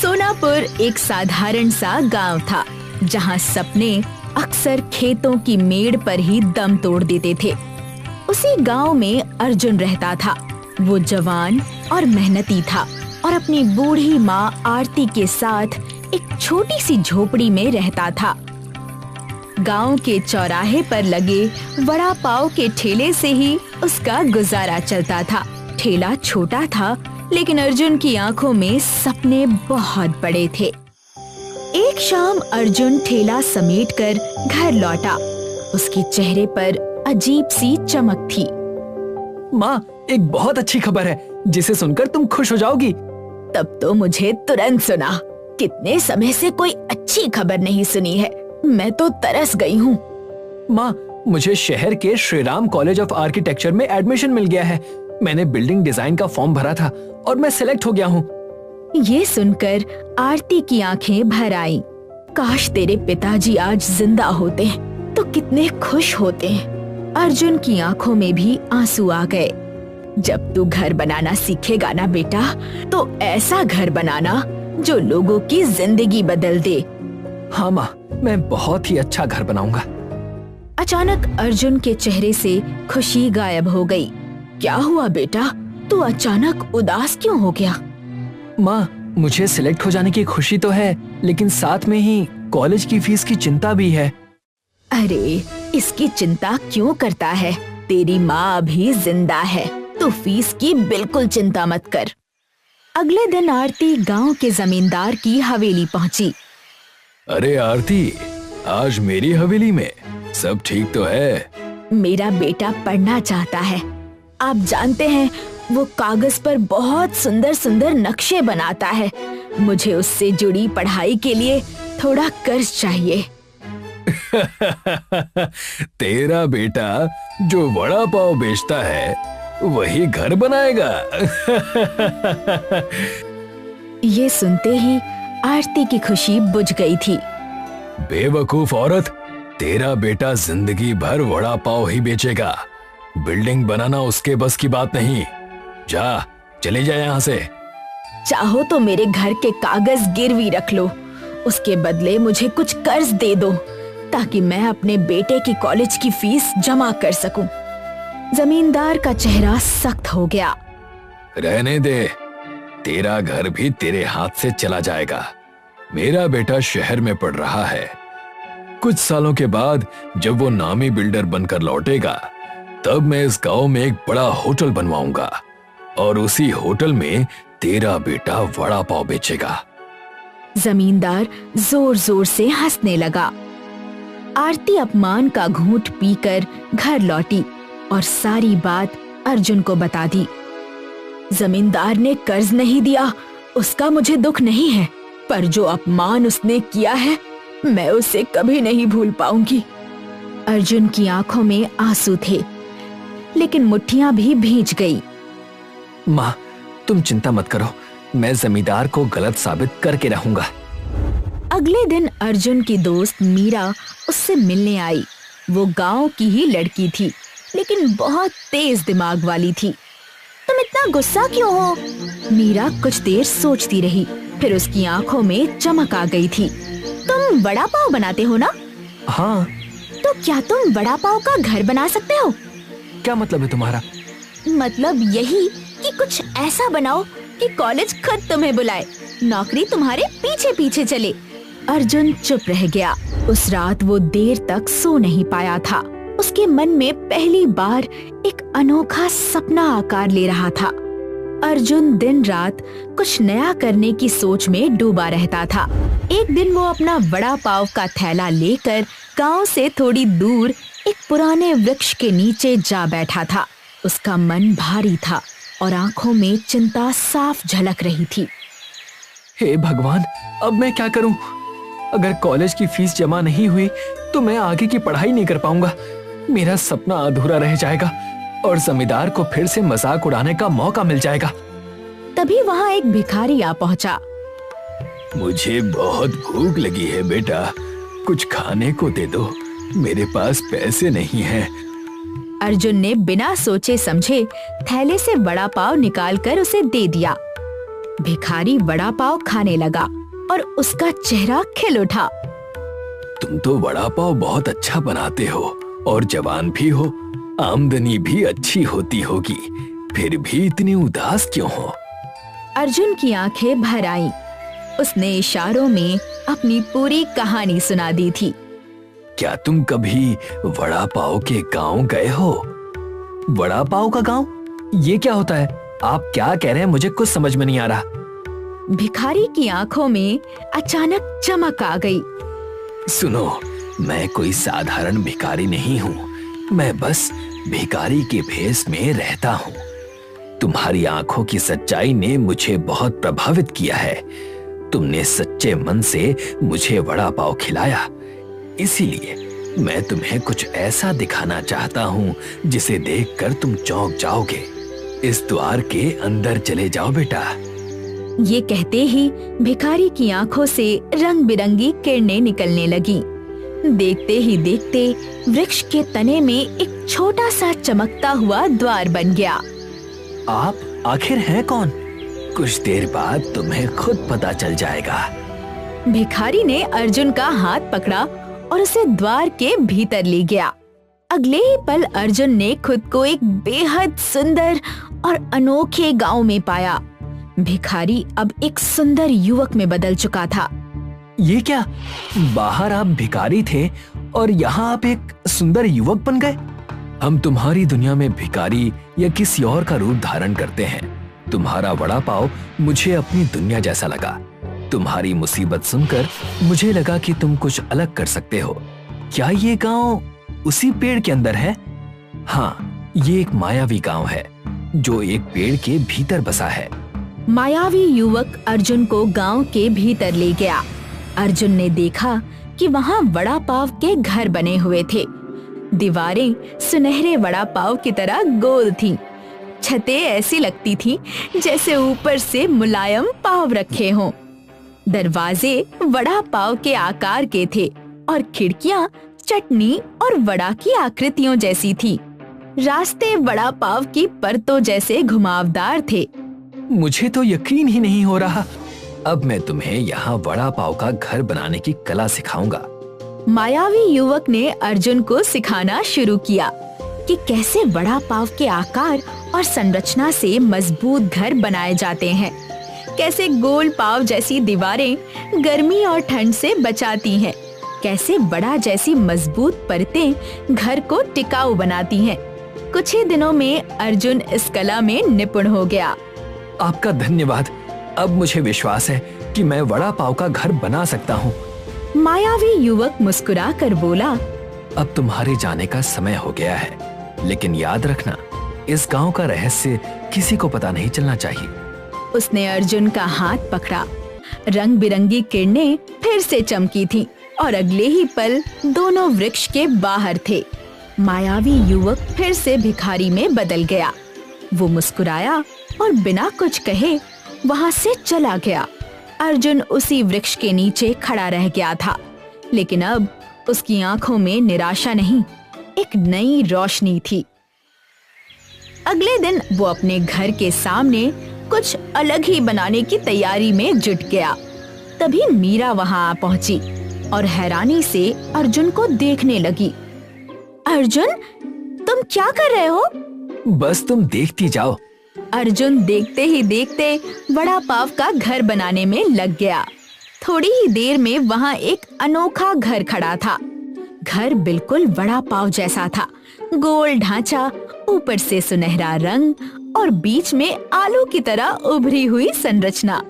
सोनापुर एक साधारण सा गांव था, जहां सपने अक्सर खेतों की मेड़ पर ही दम तोड़ देते थे। उसी गांव में अर्जुन रहता था। वो जवान और मेहनती था और अपनी बूढ़ी माँ आरती के साथ एक छोटी सी झोपड़ी में रहता था। गांव के चौराहे पर लगे वड़ा पाव के ठेले से ही उसका गुजारा चलता था। ठेला छोटा था, लेकिन अर्जुन की आंखों में सपने बहुत बड़े थे। एक शाम अर्जुन ठेला समेटकर घर लौटा। उसके चेहरे पर अजीब सी चमक थी। माँ, एक बहुत अच्छी खबर है जिसे सुनकर तुम खुश हो जाओगी। तब तो मुझे तुरंत सुना। कितने समय से कोई अच्छी खबर नहीं सुनी है। मैं तो तरस गई हूँ। माँ, मुझे शहर के Shri Ram college of architecture में एडमिशन मिल गया है। मैंने बिल्डिंग डिजाइन का फॉर्म भरा था और मैं सिलेक्ट हो गया हूँ। ये सुनकर आरती की आंखें भर आईं। काश तेरे पिताजी आज जिंदा होते तो कितने खुश होते। अर्जुन की आंखों में भी आंसू आ गए। जब तू घर बनाना सीखेगा ना बेटा, तो ऐसा घर बनाना जो लोगों की जिंदगी बदल दे। हाँ माँ, मैं बहुत ही अच्छा घर बनाऊंगा। अचानक अर्जुन के चेहरे से खुशी गायब हो गई। क्या हुआ बेटा, तू अचानक उदास क्यों हो गया? माँ, मुझे सिलेक्ट हो जाने की खुशी तो है, लेकिन साथ में ही कॉलेज की फीस की चिंता भी है। अरे, इसकी चिंता क्यों करता है? तेरी माँ अभी जिंदा है, तो फीस की बिल्कुल चिंता मत कर। अगले दिन आरती गांव के जमींदार की हवेली पहुंची। अरे आरती, आज मेरी हवेली में सब ठीक तो है? मेरा बेटा पढ़ना चाहता है। आप जानते हैं, वो कागज पर बहुत सुंदर सुंदर नक्शे बनाता है। मुझे उससे जुड़ी पढ़ाई के लिए थोड़ा कर्ज चाहिए। तेरा बेटा जो वड़ा पाव बेचता है, वही घर बनाएगा। ये सुनते ही आरती की खुशी बुझ गई थी। बेवकूफ औरत, तेरा बेटा जिंदगी भर वड़ा पाव ही बेचेगा। बिल्डिंग बनाना उसके बस की बात नहीं। जा, चले जा यहाँ से। चाहो तो मेरे घर के कागज गिरवी रख लो। उसके बदले मुझे कुछ कर्ज दे दो, ताकि मैं अपने बेटे की कॉलेज की फीस जमा कर सकूं। जमींदार का चेहरा सख्त हो गया। रहने दे, तेरा घर भी तेरे हाथ से चला जाएगा। मेरा बेटा शहर में पढ़ रहा है। कुछ सालों के बाद जब वो नामी बिल्डर बनकर लौटेगा, तब मैं इस गांव में एक बड़ा होटल बनवाऊंगा और उसी होटल में तेरा बेटा वड़ा पाव बेचेगा। जमींदार जोर जोर से हंसने लगा। आरती अपमान का घूंट पीकर घर लौटी और सारी बात अर्जुन को बता दी। जमींदार ने कर्ज नहीं दिया, उसका मुझे दुख नहीं है, पर जो अपमान उसने किया है, मैं उसे कभी नहीं भूल पाऊंगी। अर्जुन की आंखों में आंसू थे, लेकिन मुट्ठियां भी भींच गई। माँ, तुम चिंता मत करो, मैं जमींदार को गलत साबित करके रहूंगा। अगले दिन अर्जुन की दोस्त मीरा उससे मिलने आई। वो गांव की ही लड़की थी, लेकिन बहुत तेज दिमाग वाली थी। तुम इतना गुस्सा क्यों हो? मीरा कुछ देर सोचती रही, फिर उसकी आंखों में चमक आ गई थी। तुम वड़ा पाव बनाते हो ना? हाँ। तो क्या तुम वड़ा पाव का घर बना सकते हो? क्या मतलब है तुम्हारा? मतलब यही कि कुछ ऐसा बनाओ कि कॉलेज खुद तुम्हें बुलाए, नौकरी तुम्हारे पीछे पीछे चले। अर्जुन चुप रह गया। उस रात वो देर तक सो नहीं पाया था। उसके मन में पहली बार एक अनोखा सपना आकार ले रहा था। अर्जुन दिन रात कुछ नया करने की सोच में डूबा रहता था। एक दिन वो अपना वड़ा पाव का थैला लेकर गांव से थोड़ी दूर एक पुराने वृक्ष के नीचे जा बैठा था। उसका मन भारी था और आंखों में चिंता साफ झलक रही थी। हे भगवान, अब मैं क्या करूं? अगर कॉलेज की फीस जमा नहीं हुई तो मैं आगे की पढ़ाई नहीं कर पाऊंगा। मेरा सपना अधूरा रह जाएगा और जमींदार को फिर से मजाक उड़ाने का मौका मिल जाएगा। तभी वहाँ एक भिखारी आ पहुँचा। मुझे बहुत भूख लगी है बेटा, कुछ खाने को दे दो, मेरे पास पैसे नहीं हैं। अर्जुन ने बिना सोचे समझे थैले से वड़ा पाव निकालकर उसे दे दिया। भिखारी वड़ा पाव खाने लगा और उसका चेहरा खिल उठा। तुम तो वड़ा पाव बहुत अच्छा बनाते हो और जवान भी हो, आमदनी भी अच्छी होती होगी, फिर भी इतनी उदास क्यों हो? अर्जुन की आंखें भर आईं। उसने इशारों में अपनी पूरी कहानी सुना दी थी। क्या तुम कभी वड़ा पाव के गांव गए हो? वड़ा पाव का गांव? ये क्या होता है? आप क्या कह रहे हैं? मुझे कुछ समझ में नहीं आ रहा। भिखारी की आंखों में अचानक चमक आ गई। सुनो, मैं कोई साधारण भिखारी नहीं हूँ, मैं बस भिखारी के भेष में रहता हूँ। तुम्हारी आंखों की सच्चाई ने मुझे बहुत प्रभावित किया है। तुमने सच्चे मन से मुझे वड़ा पाव खिलाया, इसीलिए मैं तुम्हें कुछ ऐसा दिखाना चाहता हूँ जिसे देखकर तुम चौंक जाओगे। इस द्वार के अंदर चले जाओ बेटा। ये कहते ही भिखारी की आंखों से रंग बिरंगी किरणें निकलने लगी। देखते ही देखते वृक्ष के तने में एक छोटा सा चमकता हुआ द्वार बन गया। आप आखिर हैं कौन? कुछ देर बाद तुम्हें खुद पता चल जाएगा। भिखारी ने अर्जुन का हाथ पकड़ा और उसे द्वार के भीतर ले गया। अगले ही पल अर्जुन ने खुद को एक बेहद सुंदर और अनोखे गांव में पाया। भिखारी अब एक सुंदर युवक में बदल चुका था। ये क्या? बाहर आप भिखारी थे और यहाँ आप एक सुंदर युवक बन गए? हम तुम्हारी दुनिया में भिखारी या किसी और का रूप धारण करते हैं। तुम्हारा वड़ा पाव मुझे अपनी दुनिया जैसा लगा। तुम्हारी मुसीबत सुनकर मुझे लगा कि तुम कुछ अलग कर सकते हो। क्या ये गांव उसी पेड़ के अंदर है? हाँ, ये एक मायावी गांव है जो एक पेड़ के भीतर बसा है। मायावी युवक अर्जुन को गांव के भीतर ले गया। अर्जुन ने देखा कि वहाँ वड़ा पाव के घर बने हुए थे। दीवारें सुनहरे वड़ा पाव की तरह गोल थीं। छतें ऐसी लगती थीं जैसे ऊपर से मुलायम पाव रखे हों। दरवाजे वड़ा पाव के आकार के थे और खिड़कियां चटनी और वड़ा की आकृतियों जैसी थी। रास्ते वड़ा पाव की परतों जैसे घुमावदार थे। मुझे तो यकीन ही नहीं हो रहा। अब मैं तुम्हें यहाँ वड़ा पाव का घर बनाने की कला सिखाऊंगा। मायावी युवक ने अर्जुन को सिखाना शुरू किया कि कैसे वड़ा पाव के आकार और संरचना से मजबूत घर बनाए जाते हैं, कैसे गोल पाव जैसी दीवारें गर्मी और ठंड से बचाती हैं, कैसे वड़ा जैसी मजबूत परतें घर को टिकाऊ बनाती हैं। कुछ ही दिनों में अर्जुन इस कला में निपुण हो गया। आपका धन्यवाद। अब मुझे विश्वास है कि मैं वड़ा पाव का घर बना सकता हूँ। मायावी युवक मुस्कुरा कर बोला, अब तुम्हारे जाने का समय हो गया है, लेकिन याद रखना, इस गांव का रहस्य किसी को पता नहीं चलना चाहिए। उसने अर्जुन का हाथ पकड़ा। रंग बिरंगी किरणें फिर से चमकी थीं और अगले ही पल दोनों वृक्ष के बाहर थे। मायावी युवक फिर से भिखारी में बदल गया। वो मुस्कुराया और बिना कुछ कहे वहां से चला गया। अर्जुन उसी वृक्ष के नीचे खड़ा रह गया था, लेकिन अब उसकी आंखों में निराशा नहीं, एक नई रोशनी थी। अगले दिन वो अपने घर के सामने कुछ अलग ही बनाने की तैयारी में जुट गया। तभी मीरा वहां आ पहुंची और हैरानी से अर्जुन को देखने लगी। अर्जुन, तुम क्या कर रहे हो? बस तुम देखती जाओ। अर्जुन देखते ही देखते वड़ा पाव का घर बनाने में लग गया। थोड़ी ही देर में वहां एक अनोखा घर खड़ा था। घर बिल्कुल वड़ा पाव जैसा था। गोल ढांचा, ऊपर से सुनहरा रंग और बीच में आलू की तरह उभरी हुई संरचना।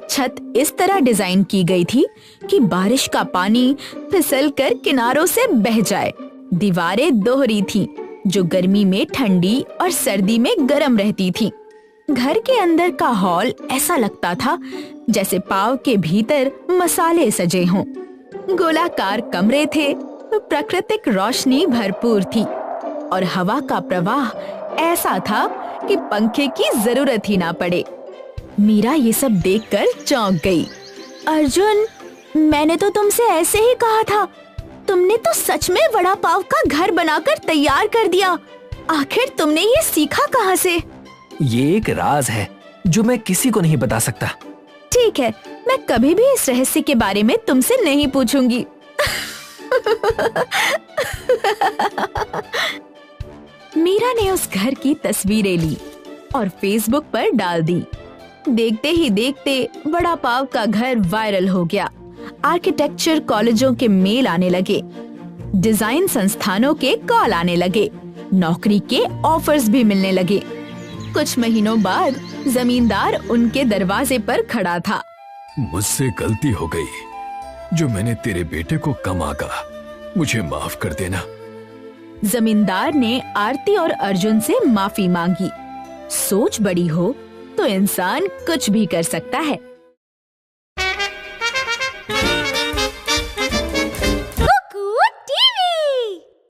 छत इस तरह डिजाइन की गई थी कि बारिश का पानी फिसलकर किनारों से बह जाए। दीवारें दोहरी थीं, जो गर्मी में ठंडी और सर्दी में गर्म रहती थीं। घर के अंदर का हॉल ऐसा लगता था जैसे पाव के भीतर मसाले सजे हों। गोलाकार कमरे थे, प्राकृतिक रोशनी भरपूर थी और हवा का प्रवाह ऐसा था कि पंखे की जरूरत ही ना पड़े। मीरा ये सब देखकर चौंक गई। अर्जुन, मैंने तो तुमसे ऐसे ही कहा था। तुमने तो सच में वड़ा पाव का घर बनाकर तैयार कर दिया। आखिर तुमने ये सीखा कहाँ से? ये एक राज है। जो मैं किसी को नहीं बता सकता। ठीक है, मैं कभी भी इस रहस्य के बारे में तुमसे नहीं पूछूंगी। मीरा ने उस घर की तस्वीरें ली और फेसबुक पर डाल दी। देखते ही देखते बड़ा पाव का घर वायरल हो गया। आर्किटेक्चर कॉलेजों के मेल आने लगे, डिजाइन संस्थानों के कॉल आने लगे, नौकरी के ऑफर्स भी मिलने लगे। कुछ महीनों बाद जमींदार उनके दरवाजे पर खड़ा था। मुझसे गलती हो गई, जो मैंने तेरे बेटे को कम आंका, मुझे माफ कर देना। जमींदार ने आरती और अर्जुन से माफी मांगी। सोच बड़ी हो तो इंसान कुछ भी कर सकता है।